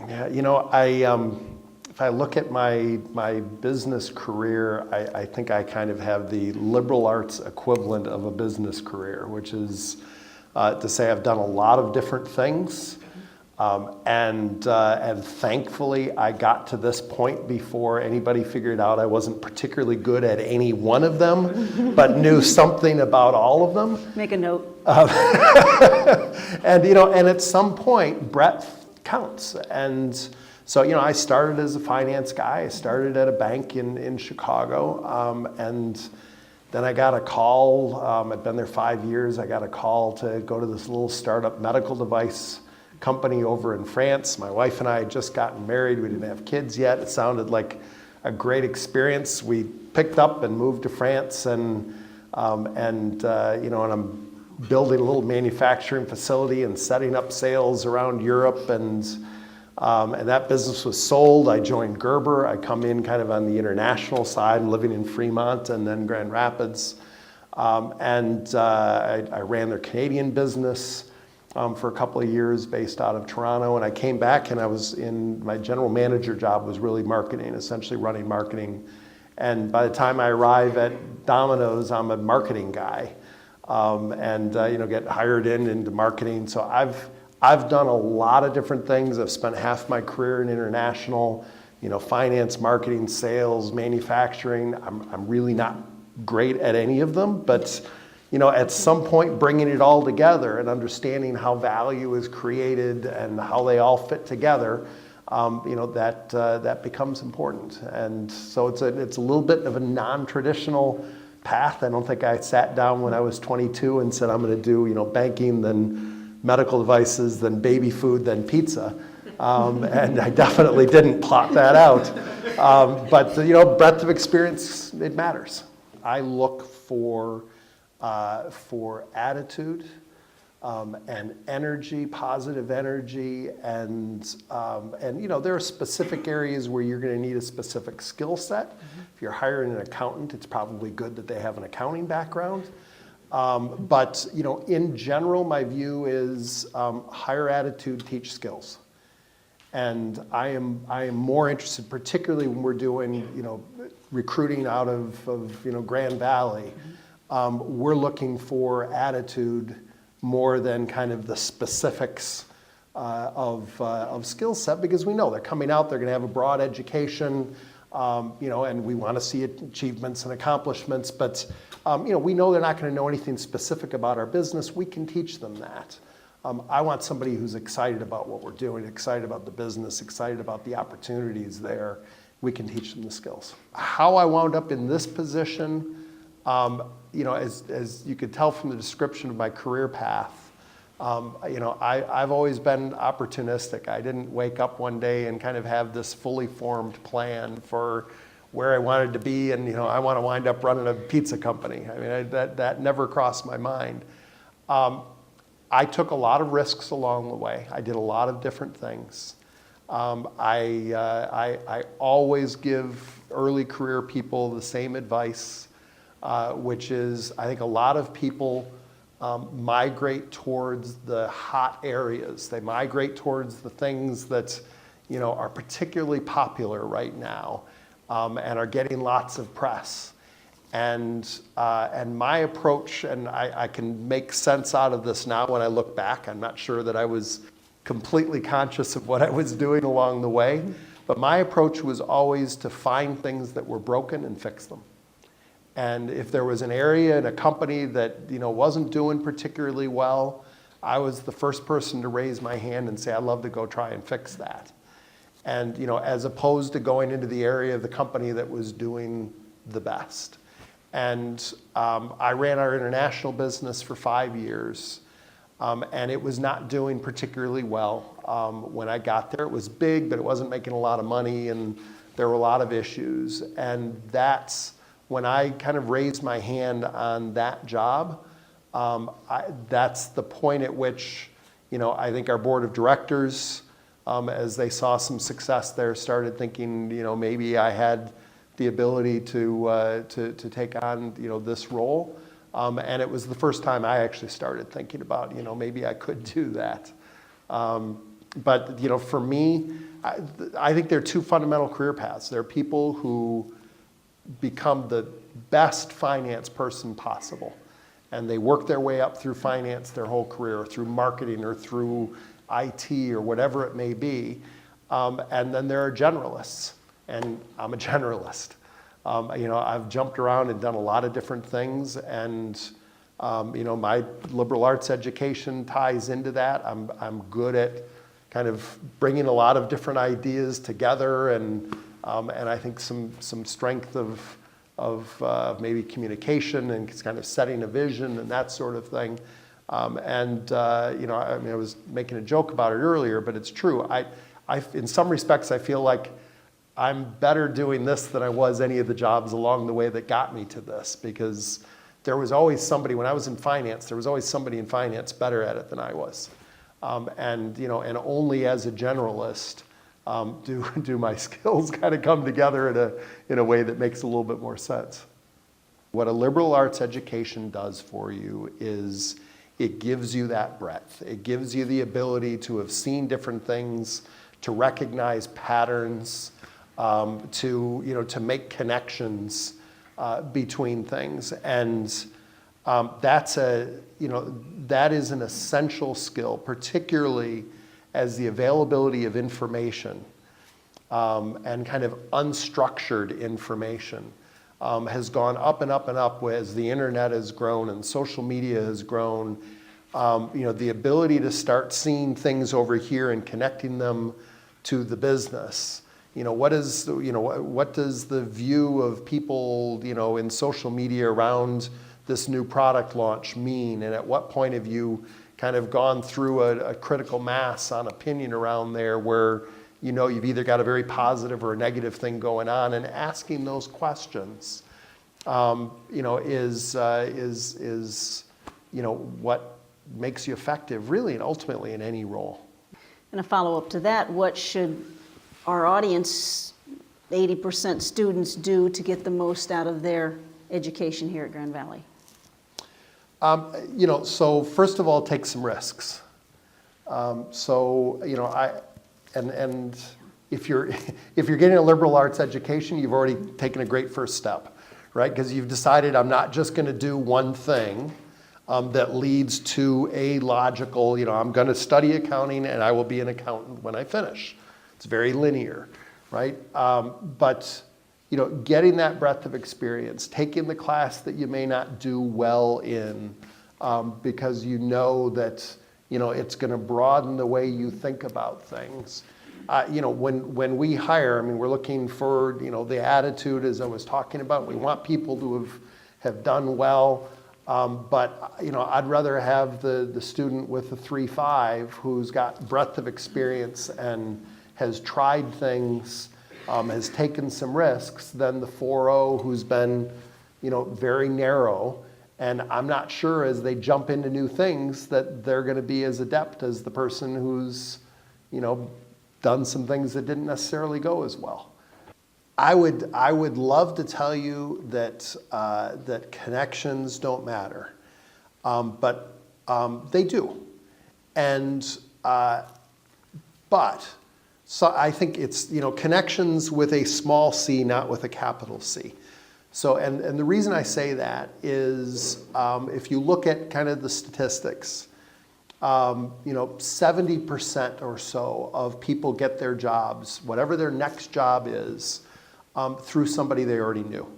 Yeah, if I look at my business career, I think I kind of have the liberal arts equivalent of a business career, which is to say I've done a lot of different things, and thankfully I got to this point before anybody figured out I wasn't particularly good at any one of them, but knew something about all of them. Make a note. And at some point, breadth counts. And so, I started as a finance guy. I started at a bank in Chicago, and then I got a call. I'd been there 5 years. I got a call to go to this little startup medical device company over in France. My wife and I had just gotten married. We didn't have kids yet. It sounded like a great experience. We picked up and moved to France, and I'm building a little manufacturing facility and setting up sales around Europe, and that business was sold. I joined Gerber. I come in kind of on the international side, living in Fremont and then Grand Rapids, I ran their Canadian business for a couple of years based out of Toronto, and I came back and I was in my general manager job was really marketing, essentially running marketing, and by the time I arrive at Domino's, I'm a marketing guy. Get hired into marketing. So I've done a lot of different things. I've spent half my career in international, finance, marketing, sales, manufacturing. I'm really not great at any of them, but at some point bringing it all together and understanding how value is created and how they all fit together, that becomes important. And so it's a little bit of a non-traditional path. I don't think I sat down when I was 22 and said I'm going to do banking, then medical devices, then baby food, then pizza, and I definitely didn't plot that out. But breadth of experience, it matters. I look for attitude and energy, positive energy, and there are specific areas where you're going to need a specific skill set. If you're hiring an accountant, it's probably good that they have an accounting background. But in general, my view is hire attitude, teach skills. And I am more interested, particularly when we're doing recruiting out of Grand Valley. We're looking for attitude more than kind of the specifics of skill set, because we know they're coming out, they're going to have a broad education, and we want to see achievements and accomplishments, but we know they're not going to know anything specific about our business. We can teach them that. I want somebody who's excited about what we're doing, excited about the business, excited about the opportunities there. We can teach them the skills. How I wound up in this position, as you could tell from the description of my career path, I've always been opportunistic. I didn't wake up one day and kind of have this fully formed plan for where I wanted to be, and I want to wind up running a pizza company. I mean, that never crossed my mind. I took a lot of risks along the way. I did a lot of different things. I always give early career people the same advice, which is I think a lot of people migrate towards the hot areas. They migrate towards the things that are particularly popular right now, and are getting lots of press. And my approach, and I can make sense out of this now when I look back. I'm not sure that I was completely conscious of what I was doing along the way, but my approach was always to find things that were broken and fix them. And if there was an area in a company that wasn't doing particularly well, I was the first person to raise my hand and say, I'd love to go try and fix that. And as opposed to going into the area of the company that was doing the best. And I ran our international business for 5 years, and it was not doing particularly well. When I got there, it was big, but it wasn't making a lot of money, and there were a lot of issues. And that's when I kind of raised my hand on that job. That's the point at which, I think our board of directors, as they saw some success there, started thinking, maybe I had the ability to take on, this role. And it was the first time I actually started thinking about, maybe I could do that. But for me, I think there are two fundamental career paths. There are people who become the best finance person possible, and they work their way up through finance their whole career, or through marketing, or through IT, or whatever it may be. And then there are generalists, and I'm a generalist. I've jumped around and done a lot of different things, and my liberal arts education ties into that. I'm good at kind of bringing a lot of different ideas together, and I think some strength of maybe communication and kind of setting a vision and that sort of thing. I was making a joke about it earlier, but it's true. In some respects, I feel like I'm better doing this than I was any of the jobs along the way that got me to this, because there was always somebody, when I was in finance, there was always somebody in finance better at it than I was. And only as a generalist do my skills kind of come together in a way that makes a little bit more sense. What a liberal arts education does for you is it gives you that breadth. It gives you the ability to have seen different things, to recognize patterns, to make connections between things. And that is an essential skill, particularly as the availability of information and kind of unstructured information has gone up and up and up as the internet has grown and social media has grown. The ability to start seeing things over here and connecting them to the business. What does the view of people in social media around this new product launch mean? And at what point have you kind of gone through a critical mass on opinion around there where you've either got a very positive or a negative thing going on? And asking those questions is what makes you effective, really, and ultimately in any role. And a follow-up to that, what should our audience, 80% students, do to get the most out of their education here at Grand Valley? So first of all, take some risks. If you're getting a liberal arts education, you've already taken a great first step, right? Because you've decided I'm not just going to do one thing that leads to a logical, I'm going to study accounting and I will be an accountant when I finish. It's very linear, right? But getting that breadth of experience, taking the class that you may not do well in, because that it's going to broaden the way you think about things. When we hire, we're looking for the attitude, as I was talking about. We want people to have done well, but I'd rather have the student with the 3.5 who's got breadth of experience and has tried things, has taken some risks, than the 4.0 who's been very narrow. And I'm not sure as they jump into new things that they're going to be as adept as the person who's done some things that didn't necessarily go as well. I would love to tell you that connections don't matter, but they do. And so I think it's connections with a small c, not with a capital C. So and the reason I say that is if you look at kind of the statistics, 70% or so of people get their jobs, whatever their next job is, through somebody they already knew.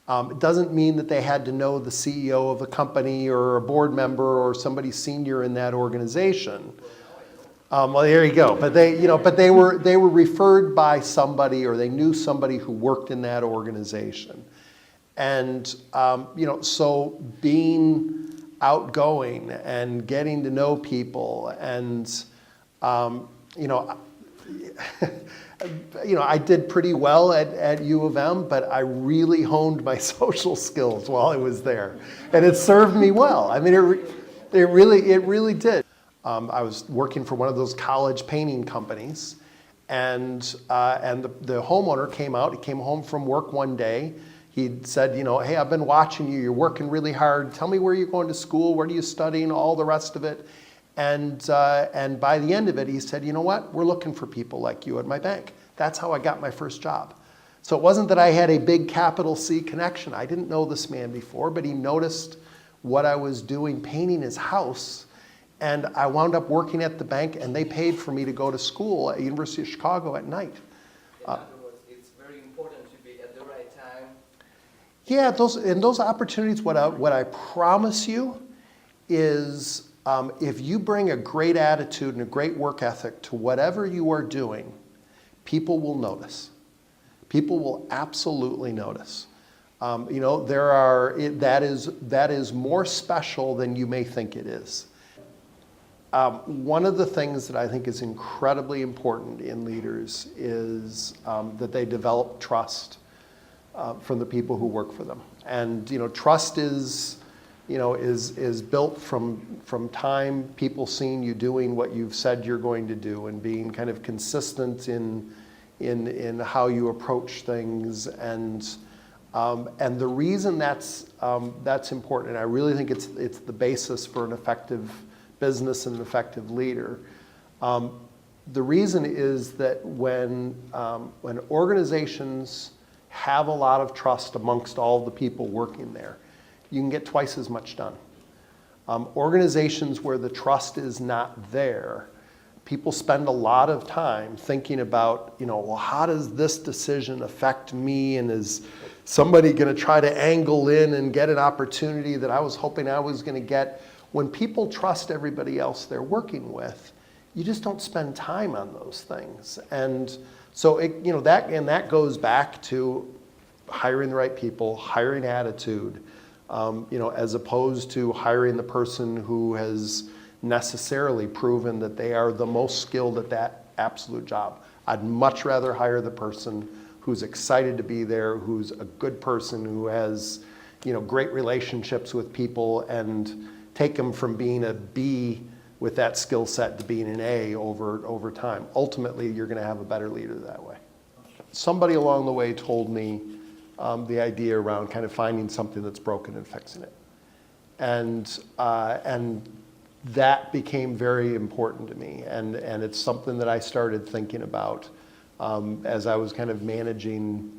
It doesn't mean that they had to know the CEO of a company or a board member or somebody senior in that organization. Well, there you go. But they were referred by somebody, or they knew somebody who worked in that organization. And so being outgoing and getting to know people, and I did pretty well at U of M, but I really honed my social skills while I was there, and it served me well. It really did. I was working for one of those college painting companies, and the homeowner came out. He came home from work one day. He said, hey, I've been watching you. You're working really hard. Tell me where you're going to school. Where are you studying? All the rest of it. And by the end of it, he said, you know what? We're looking for people like you at my bank. That's how I got my first job. So it wasn't that I had a big capital C connection. I didn't know this man before, but he noticed what I was doing painting his house. And I wound up working at the bank, and they paid for me to go to school at University of Chicago at night. In other words, it's very important to be at the right time. Yeah, those opportunities, what I promise you is if you bring a great attitude and a great work ethic to whatever you are doing, people will notice. People will absolutely notice. That is more special than you may think it is. One of the things that I think is incredibly important in leaders is that they develop trust from the people who work for them. And trust is built from time, people seeing you doing what you've said you're going to do, and being kind of consistent in how you approach things. And the reason that's important, and I really think it's the basis for an effective business and an effective leader. The reason is that when organizations have a lot of trust amongst all the people working there, you can get twice as much done. Organizations where the trust is not there, people spend a lot of time thinking about, well, how does this decision affect me, and is somebody going to try to angle in and get an opportunity that I was hoping I was going to get? When people trust everybody else they're working with, you just don't spend time on those things. And so that goes back to hiring the right people, hiring attitude, as opposed to hiring the person who has necessarily proven that they are the most skilled at that absolute job. I'd much rather hire the person who's excited to be there, who's a good person, who has great relationships with people, and take them from being a B with that skill set to being an A over time. Ultimately, you're going to have a better leader that way. Somebody along the way told me the idea around kind of finding something that's broken and fixing it. And that became very important to me. And it's something that I started thinking about as I was kind of managing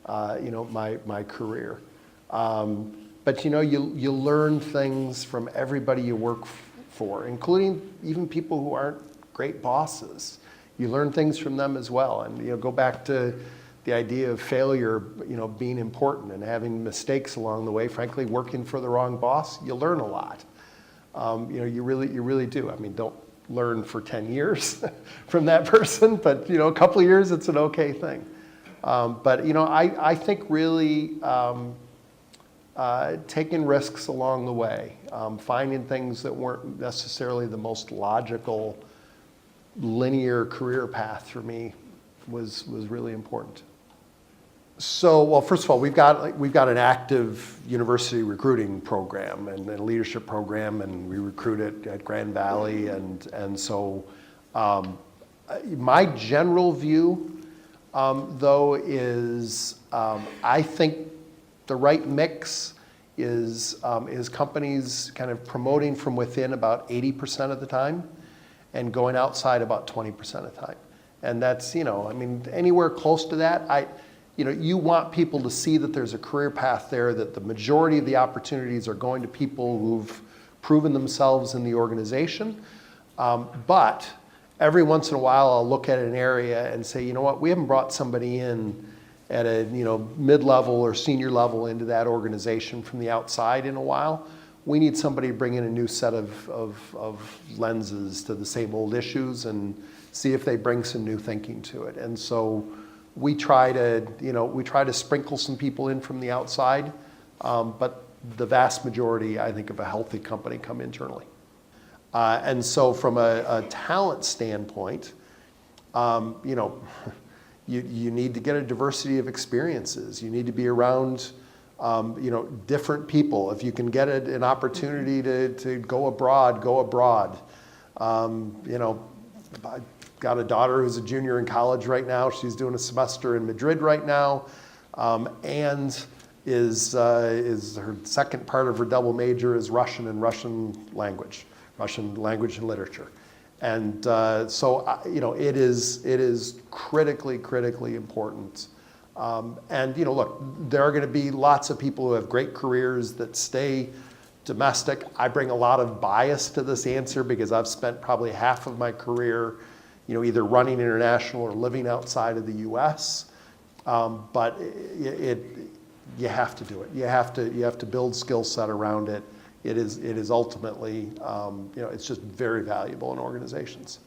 my career. But you learn things from everybody you work for, including even people who aren't great bosses. You learn things from them as well. And go back to the idea of failure, being important and having mistakes along the way. Frankly, working for the wrong boss, you learn a lot. You really do. I mean, don't learn for 10 years from that person, but a couple of years, it's an okay thing. But I think really taking risks along the way, finding things that weren't necessarily the most logical, linear career path for me was really important. So, well, first of all, we've got an active university recruiting program and a leadership program, and we recruit at Grand Valley, and so my general view, though, is I think the right mix is companies kind of promoting from within about 80% of the time, and going outside about 20% of the time, and that's anywhere close to that. You want people to see that there's a career path there, that the majority of the opportunities are going to people who've proven themselves in the organization. But every once in a while, I'll look at an area and say, we haven't brought somebody in at a mid-level or senior level into that organization from the outside in a while. We need somebody to bring in a new set of lenses to the same old issues and see if they bring some new thinking to it. And so we try to sprinkle some people in from the outside, but the vast majority, I think, of a healthy company come internally. And so from a talent standpoint, you need to get a diversity of experiences. You need to be around different people. If you can get an opportunity to go abroad, go abroad. I got a daughter who's a junior in college right now. She's doing a semester in Madrid right now, and is her second part of her double major is Russian and Russian language, Russian language and literature. And it is critically important. And look, there are going to be lots of people who have great careers that stay domestic. I bring a lot of bias to this answer because I've spent probably half of my career, either running international or living outside of the U.S. But you have to do it. You have to build skill set around it. It is ultimately, it's just very valuable in organizations.